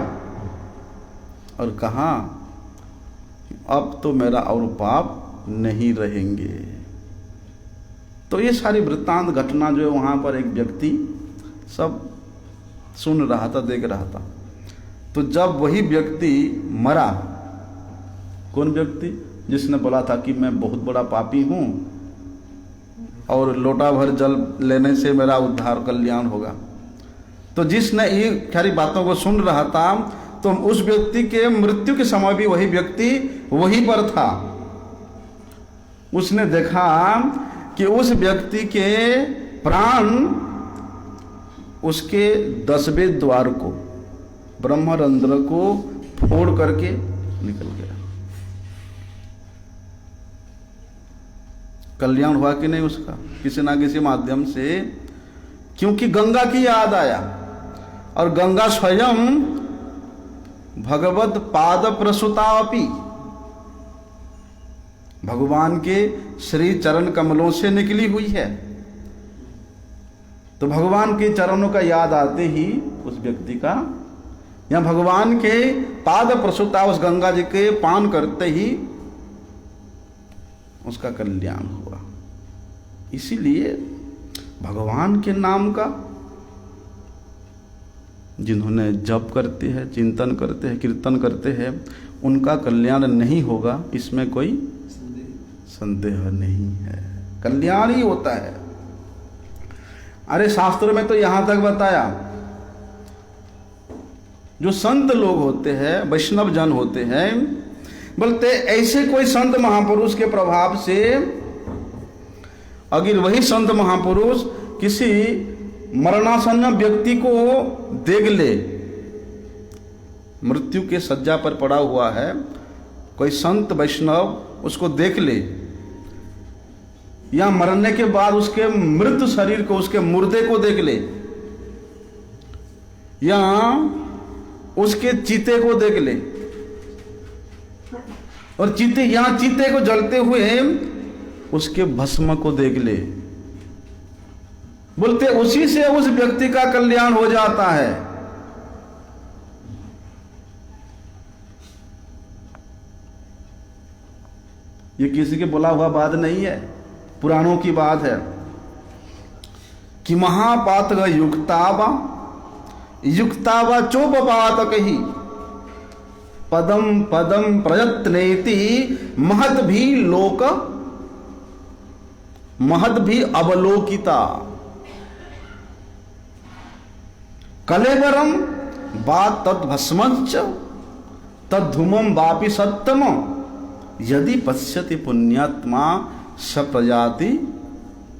और कहा अब तो मेरा और पाप नहीं रहेंगे। तो ये सारी वृत्तांत घटना जो है वहां पर एक व्यक्ति सब सुन रहा था, देख रहा था। तो जब वही व्यक्ति मरा कौन व्यक्ति? जिसने बोला था कि मैं बहुत बड़ा पापी हूं और लोटा भर जल लेने से मेरा उद्धार कल्याण होगा। तो जिसने ये सारी बातों को सुन रहा था, तो उस व्यक्ति के मृत्यु के समय भी वही व्यक्ति वहीं पर था। उसने देखा कि उस व्यक्ति के प्राण उसके 10वें द्वार को, ब्रह्मरंध्र को फोड़ करके निकल गया। कल्याण हुआ कि नहीं उसका? किसी ना किसी माध्यम से, क्योंकि गंगा की याद आया, और गंगा स्वयं भगवत पाद प्रसूतापि, भगवान के श्री चरण कमलों से निकली हुई है। तो भगवान के चरणों का याद आते ही उस व्यक्ति का, या भगवान के पाद प्रसूता उस गंगा जी के पान करते ही उसका कल्याण हुआ। इसीलिए भगवान के नाम का जिन्होंने जप करते हैं, चिंतन करते हैं, कीर्तन करते हैं, उनका कल्याण नहीं होगा, इसमें कोई संदेह नहीं है। कल्याण ही होता है। अरे शास्त्र में तो यहां तक बताया, जो संत लोग होते हैं, वैष्णव जन होते हैं, बोलते ऐसे कोई संत महापुरुष के प्रभाव से अगर वही संत महापुरुष किसी मरणासन्न व्यक्ति को देख ले, मृत्यु के शज्जा पर पड़ा हुआ है, कोई संत वैष्णव उसको देख ले, या मरने के बाद उसके मृत शरीर को, उसके मुर्दे को देख ले, या उसके चीते को देख ले, और चीते को जलते हुए उसके भस्म को देख ले, बोलते उसी से उस व्यक्ति का कल्याण हो जाता है। ये किसी के बोला हुआ बात नहीं है, पुराणों की बात है कि महापातक युक्तावा चोपपातक ही पदम पदम प्रयत्नेति महत भी अवलोकिता कलेवरम बात तद्भस्मंच तद्धूमम वापि सत्तम यदि पश्यति पुण्यात्मा सप्रजाति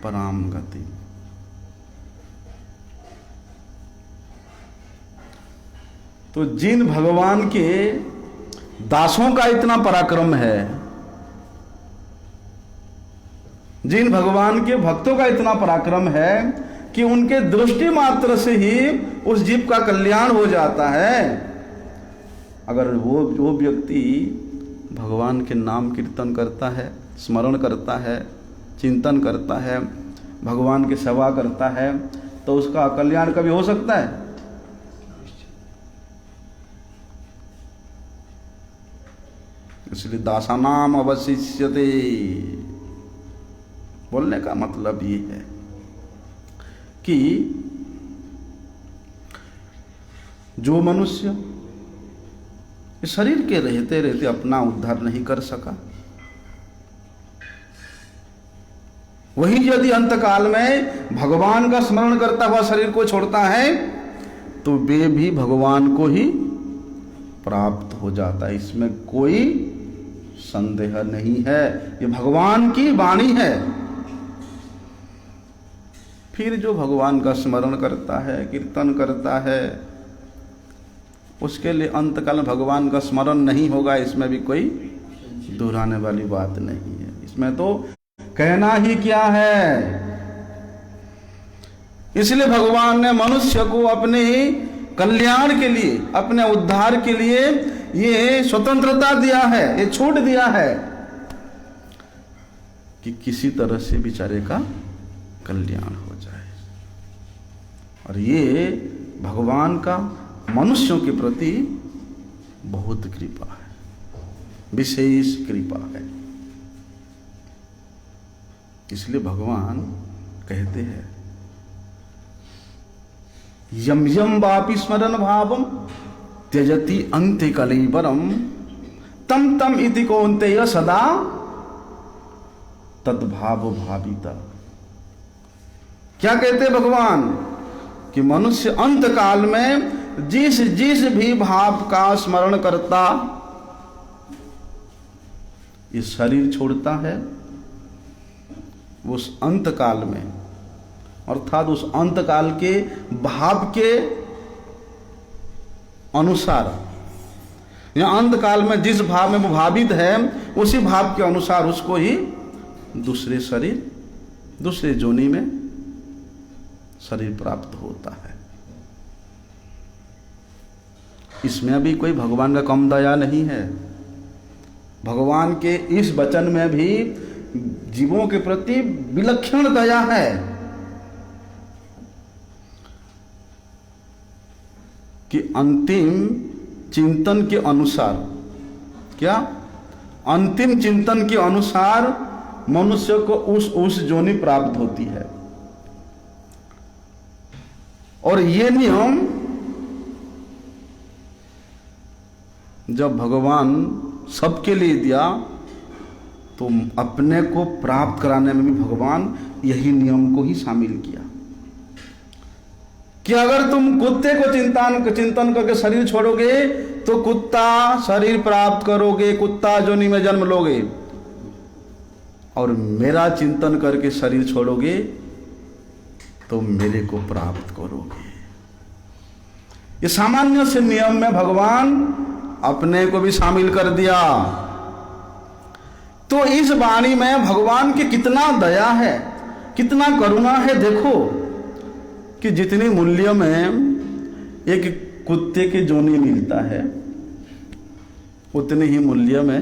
पराम गति। तो जिन भगवान के दासों का इतना पराक्रम है, जिन भगवान के भक्तों का इतना पराक्रम है कि उनके दृष्टि मात्र से ही उस जीव का कल्याण हो जाता है, अगर वो व्यक्ति भगवान के नाम कीर्तन करता है, स्मरण करता है, चिंतन करता है, भगवान की सेवा करता है, तो उसका कल्याण कभी हो सकता है? इसलिए दासानाम अवशिष्यते बोलने का मतलब ये है कि जो मनुष्य इस शरीर के रहते रहते अपना उद्धार नहीं कर सका, वही यदि अंतकाल में भगवान का स्मरण करता हुआ शरीर को छोड़ता है, तो वे भी भगवान को ही प्राप्त हो जाता है। इसमें कोई संदेह नहीं है, ये भगवान की वाणी है। फिर जो भगवान का स्मरण करता है, कीर्तन करता है, उसके लिए अंतकाल में भगवान का स्मरण नहीं होगा, इसमें भी कोई दोहराने वाली बात नहीं है। इसमें तो कहना ही क्या है। इसलिए भगवान ने मनुष्य को अपने कल्याण के लिए, अपने उद्धार के लिए ये स्वतंत्रता दिया है, ये छूट दिया है कि किसी तरह से बेचारे का कल्याण हो जाए। और ये भगवान का मनुष्यों के प्रति बहुत कृपा है, विशेष कृपा है। इसलिए भगवान कहते हैं यम यम वापि स्मरण भावम त्यजति अंत्य कलेबरम तम तम इति कौन्तेय सदा तद्भाव भाविता। क्या कहते भगवान कि मनुष्य अंत काल में जिस जिस भी भाव का स्मरण करता, ये शरीर छोड़ता है, उस अंत काल में, अर्थात उस अंत काल के भाव के अनुसार, या अंत काल में जिस भाव में वो भावित है उसी भाव के अनुसार उसको ही दूसरे शरीर, दूसरे जोनि में शरीर प्राप्त होता है। इसमें अभी कोई भगवान का कम दया नहीं है। भगवान के इस वचन में भी जीवों के प्रति विलक्षण दया है। कि अंतिम चिंतन के अनुसार, क्या अंतिम चिंतन के अनुसार मनुष्य को उस जोनि प्राप्त होती है। और ये नियम जब भगवान सबके लिए दिया तो अपने को प्राप्त कराने में भी भगवान यही नियम को ही शामिल किया कि अगर तुम कुत्ते को चिंतन करके शरीर छोड़ोगे तो कुत्ता शरीर प्राप्त करोगे, कुत्ता जोनि में जन्म लोगे, और मेरा चिंतन करके शरीर छोड़ोगे तो मेरे को प्राप्त करोगे। ये सामान्य से नियम में भगवान अपने को भी शामिल कर दिया। तो इस वाणी में भगवान की कितना दया है, कितना करुणा है। देखो कि जितनी मूल्य में एक कुत्ते के जोनी मिलता है उतने ही मूल्य में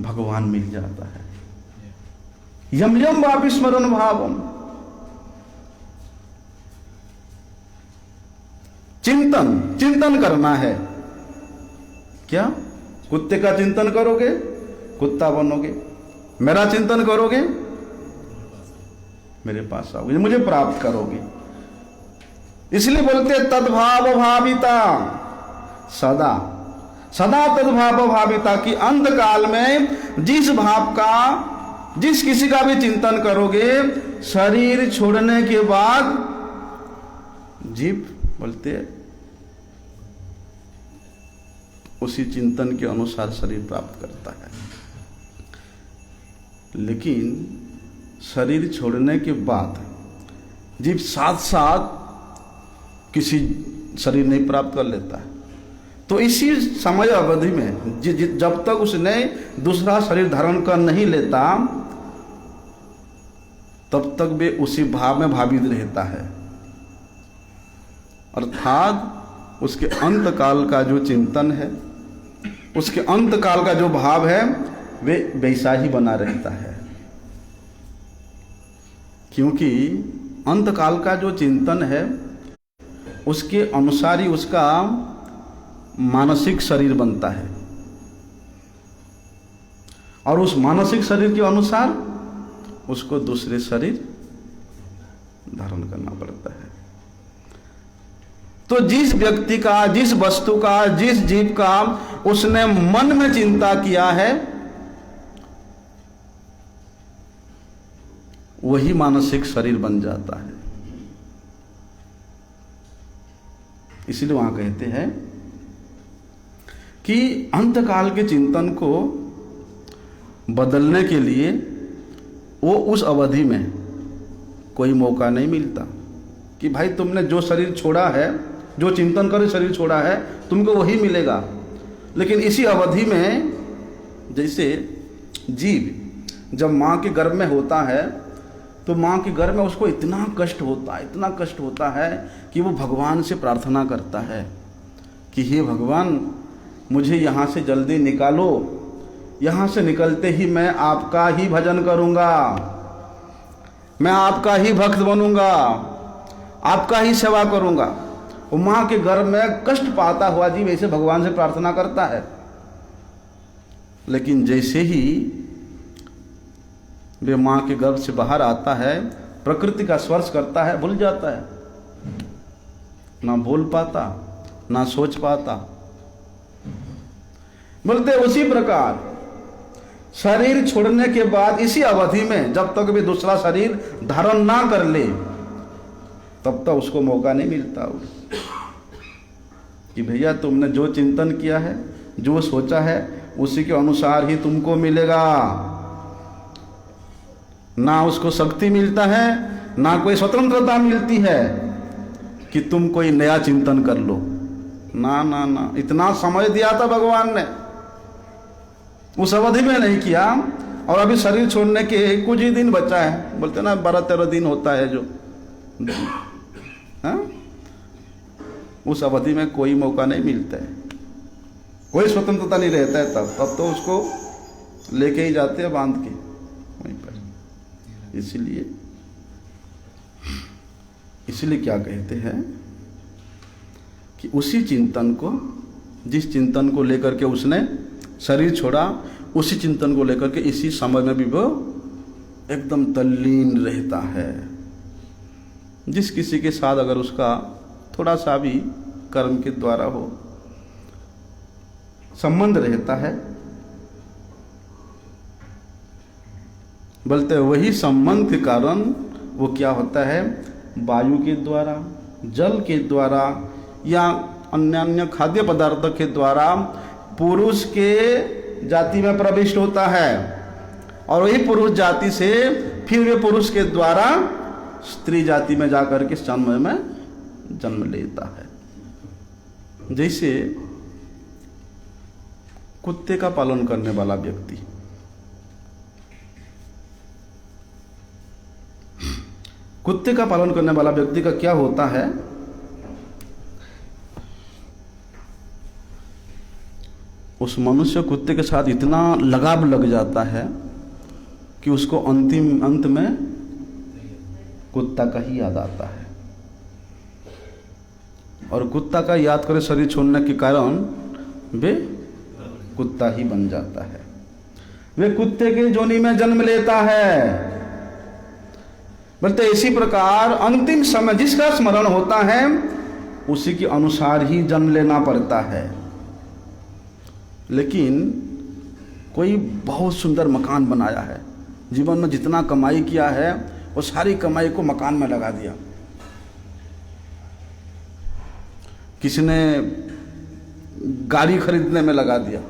भगवान मिल जाता है। यम यम वापि स्मरण भावम, चिंतन करना है। क्या कुत्ते का चिंतन करोगे कुत्ता बनोगे, मेरा चिंतन करोगे मेरे पास आओगे, मुझे प्राप्त करोगे। इसलिए बोलते तद्भाव भाविता, सदा सदा तद्भाव भाविता, कि अंत काल में जिस भाव का, जिस किसी का भी चिंतन करोगे शरीर छोड़ने के बाद जीव बोलते उसी चिंतन के अनुसार शरीर प्राप्त करता है। लेकिन शरीर छोड़ने के बाद जीव साथ साथ किसी शरीर नहीं प्राप्त कर लेता है। तो इसी समय अवधि में जब तक उसने दूसरा शरीर धारण कर नहीं लेता तब तक वे उसी भाव में भावित रहता है। अर्थात उसके अंत काल का जो चिंतन है, उसके अंत काल का जो भाव है वे वैसा ही बना रहता है। क्योंकि अंत काल का जो चिंतन है उसके अनुसार ही उसका मानसिक शरीर बनता है, और उस मानसिक शरीर के अनुसार उसको दूसरे शरीर धारण करना पड़ता है। तो जिस व्यक्ति का, जिस वस्तु का, जिस जीव का उसने मन में चिंता किया है वही मानसिक शरीर बन जाता है। इसलिए वहां कहते हैं कि अंतकाल के चिंतन को बदलने के लिए वो उस अवधि में कोई मौका नहीं मिलता कि भाई तुमने जो शरीर छोड़ा है, जो चिंतन कर शरीर छोड़ा है, तुमको वही मिलेगा। लेकिन इसी अवधि में जैसे जीव जब माँ के गर्भ में होता है तो माँ के गर्भ में उसको इतना कष्ट होता है कि वो भगवान से प्रार्थना करता है कि हे भगवान मुझे यहाँ से जल्दी निकालो, यहाँ से निकलते ही मैं आपका ही भजन करूँगा, मैं आपका ही भक्त बनूँगा, आपका ही सेवा करूँगा। वो माँ के गर्भ में कष्ट पाता हुआ जीव ऐसे भगवान से प्रार्थना करता है। लेकिन जैसे ही वे माँ के गर्भ से बाहर आता है, प्रकृति का स्पर्श करता है, भूल जाता है, ना बोल पाता, ना सोच पाता। बोलते उसी प्रकार शरीर छोड़ने के बाद इसी अवधि में जब तक भी दूसरा शरीर धारण ना कर ले तब तक उसको मौका नहीं मिलता कि भैया तुमने जो चिंतन किया है, जो सोचा है, उसी के अनुसार ही तुमको मिलेगा। ना उसको शक्ति मिलता है, ना कोई स्वतंत्रता मिलती है कि तुम कोई नया चिंतन कर लो। ना ना ना, इतना समय दिया था भगवान ने, उस अवधि में नहीं किया। और अभी शरीर छोड़ने के कुछ ही दिन बचा है, बोलते ना 12-13 दिन होता है जो, हाँ? उस अवधि में कोई मौका नहीं मिलता है, कोई स्वतंत्रता नहीं रहता है। तब तो उसको लेके ही जाते हैं बांध के वहीं पर। इसीलिए क्या कहते हैं कि उसी चिंतन को, जिस चिंतन को लेकर के उसने शरीर छोड़ा, उसी चिंतन को लेकर के इसी समय में भी वो एकदम तल्लीन रहता है। जिस किसी के साथ अगर उसका थोड़ा सा भी कर्म के द्वारा हो संबंध रहता है, बोलते वही संबंध के कारण वो क्या होता है, वायु के द्वारा, जल के द्वारा या अन्य खाद्य पदार्थों के द्वारा पुरुष के जाति में प्रविष्ट होता है। और वही पुरुष जाति से फिर वे पुरुष के द्वारा स्त्री जाति में जाकर के जन्म लेता है। जैसे कुत्ते का पालन करने वाला व्यक्ति, कुत्ते का पालन करने वाला व्यक्ति का क्या होता है, उस मनुष्य कुत्ते के साथ इतना लगाव लग जाता है कि उसको अंत में कुत्ता का ही याद आता है। और कुत्ता का याद करे शरीर छोड़ने के कारण वे कुत्ता ही बन जाता है, वे कुत्ते के जोनी में जन्म लेता है। बोलते इसी प्रकार अंतिम समय जिसका स्मरण होता है उसी के अनुसार ही जन्म लेना पड़ता है। लेकिन कोई बहुत सुंदर मकान बनाया है, जीवन में जितना कमाई किया है वो सारी कमाई को मकान में लगा दिया, किसी ने गाड़ी खरीदने में लगा दिया,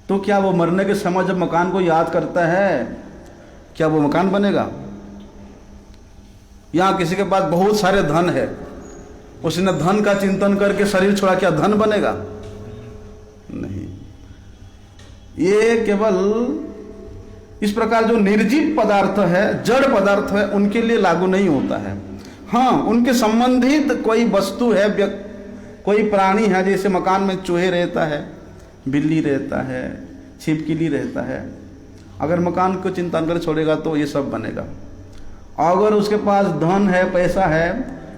तो क्या वो मरने के समय जब मकान को याद करता है क्या वो मकान बनेगा? यहाँ किसी के पास बहुत सारे धन है, उसने धन का चिंतन करके शरीर छोड़ा, क्या धन बनेगा? नहीं। ये केवल इस प्रकार जो निर्जीव पदार्थ है, जड़ पदार्थ है, उनके लिए लागू नहीं होता है। हाँ, उनके संबंधित कोई वस्तु है, कोई प्राणी है, जैसे मकान में चूहे रहता है, बिल्ली रहता है, छिपकली रहता है, अगर मकान को चिंतन कर छोड़ेगा तो ये सब बनेगा। अगर उसके पास धन है, पैसा है,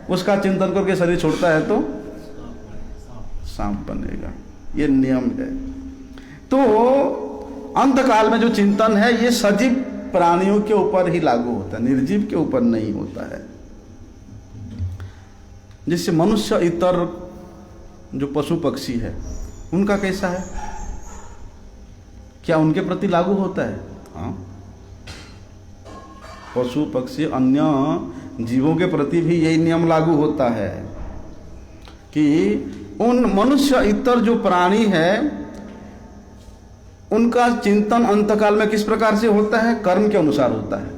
उसका चिंतन करके शरीर छोड़ता है तो सांप बनेगा। ये नियम है। तो अंत काल में जो चिंतन है ये सजीव प्राणियों के ऊपर ही लागू होता है, निर्जीव के ऊपर नहीं होता है। जैसे मनुष्य इतर जो पशु पक्षी है उनका कैसा है, क्या उनके प्रति लागू होता है? हाँ, पशु पक्षी अन्य जीवों के प्रति भी यही नियम लागू होता है कि उन मनुष्य इतर जो प्राणी है उनका चिंतन अंतकाल में किस प्रकार से होता है? कर्म के अनुसार होता है।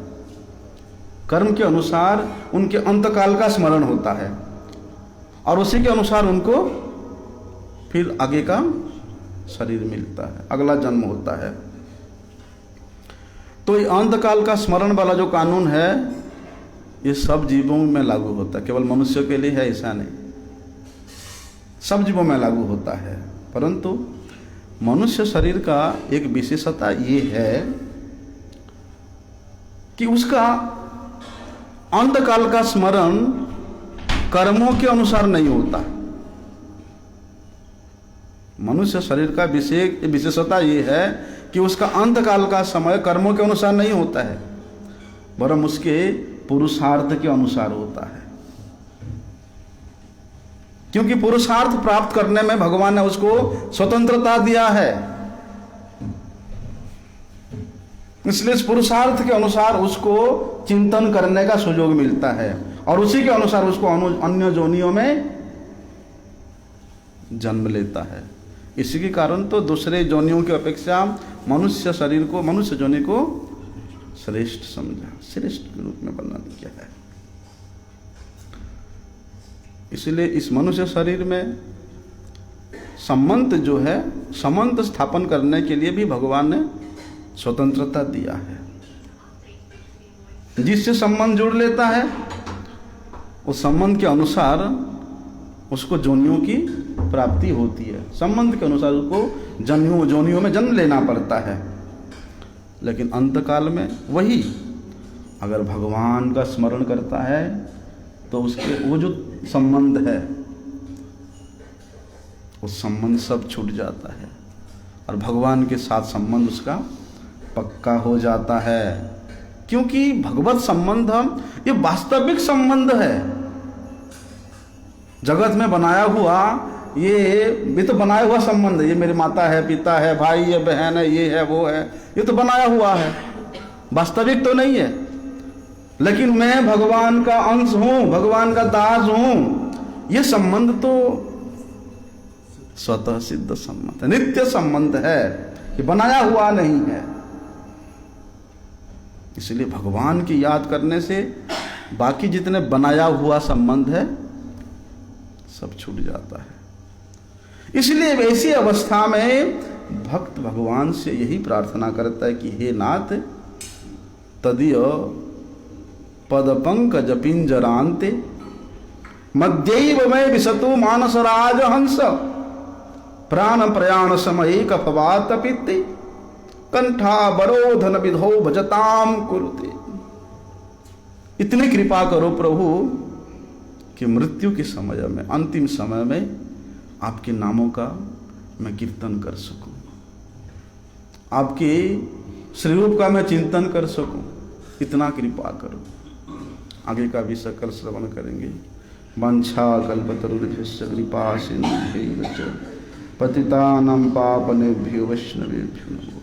कर्म के अनुसार उनके अंतकाल का स्मरण होता है और उसी के अनुसार उनको फिर आगे का शरीर मिलता है, अगला जन्म होता है। तो ये अंतकाल का स्मरण वाला जो कानून है ये सब जीवों में लागू होता है, केवल मनुष्य के लिए है ऐसा नहीं, सब जीवों में लागू होता है। परंतु मनुष्य शरीर का एक विशेषता ये है कि उसका अंतकाल का स्मरण कर्मों के अनुसार नहीं होता। मनुष्य शरीर का विशेषता ये है कि उसका अंतकाल का समय कर्मों के अनुसार नहीं होता है, वरन उसके पुरुषार्थ के अनुसार होता है। क्योंकि पुरुषार्थ प्राप्त करने में भगवान ने उसको स्वतंत्रता दिया है, इसलिए इस पुरुषार्थ के अनुसार उसको चिंतन करने का सुयोग मिलता है और उसी के अनुसार उसको अन्य जोनियों में जन्म लेता है। इसी के कारण तो दूसरे जोनियों की अपेक्षा मनुष्य शरीर को, मनुष्य जोनि को श्रेष्ठ समझा, श्रेष्ठ के रूप में वर्णन किया है। इसलिए इस मनुष्य शरीर में संबंध जो है, संबंध स्थापन करने के लिए भी भगवान ने स्वतंत्रता दिया है। जिससे संबंध जुड़ लेता है उस संबंध के अनुसार उसको जोनियों की प्राप्ति होती है, संबंध के अनुसार उसको जोनियों में जन्म लेना पड़ता है। लेकिन अंतकाल में वही अगर भगवान का स्मरण करता है तो उसके वो जो संबंध है, उस संबंध सब छूट जाता है और भगवान के साथ संबंध उसका पक्का हो जाता है। क्योंकि भगवत संबंध ये वास्तविक संबंध है। जगत में बनाया हुआ ये तो बनाया हुआ संबंध है, ये मेरी माता है, पिता है, भाई है, बहन है, ये है, वो है, ये तो बनाया हुआ है, वास्तविक तो नहीं है। लेकिन मैं भगवान का अंश हूं, भगवान का दास हूं, ये संबंध तो स्वतः सिद्ध संबंध है, नित्य संबंध है, ये बनाया हुआ नहीं है। इसलिए भगवान की याद करने से बाकी जितने बनाया हुआ संबंध है सब छूट जाता है। इसलिए ऐसी अवस्था में भक्त भगवान से यही प्रार्थना करता है कि हे नाथ, तदीय पद पंकज पिंजरांते मध्यैव में विशतु मानसराज हंस प्राण प्रयाण समय कफवात पित्ते कंठावरोधन विधो भजताम कुरुते। इतनी कृपा करो प्रभु कि मृत्यु के समय में, अंतिम समय में आपके नामों का मैं कीर्तन कर सकूं, आपके श्री रूप का मैं चिंतन कर सकूं, इतना कृपा करो। आगे का भी सकल श्रवण करेंगे। वंशा कल्पतरुभ्यश्च कृपा सिन्धुभ्यैव च पतितानां पावनेभ्यो वैष्णवेभ्यो नमो।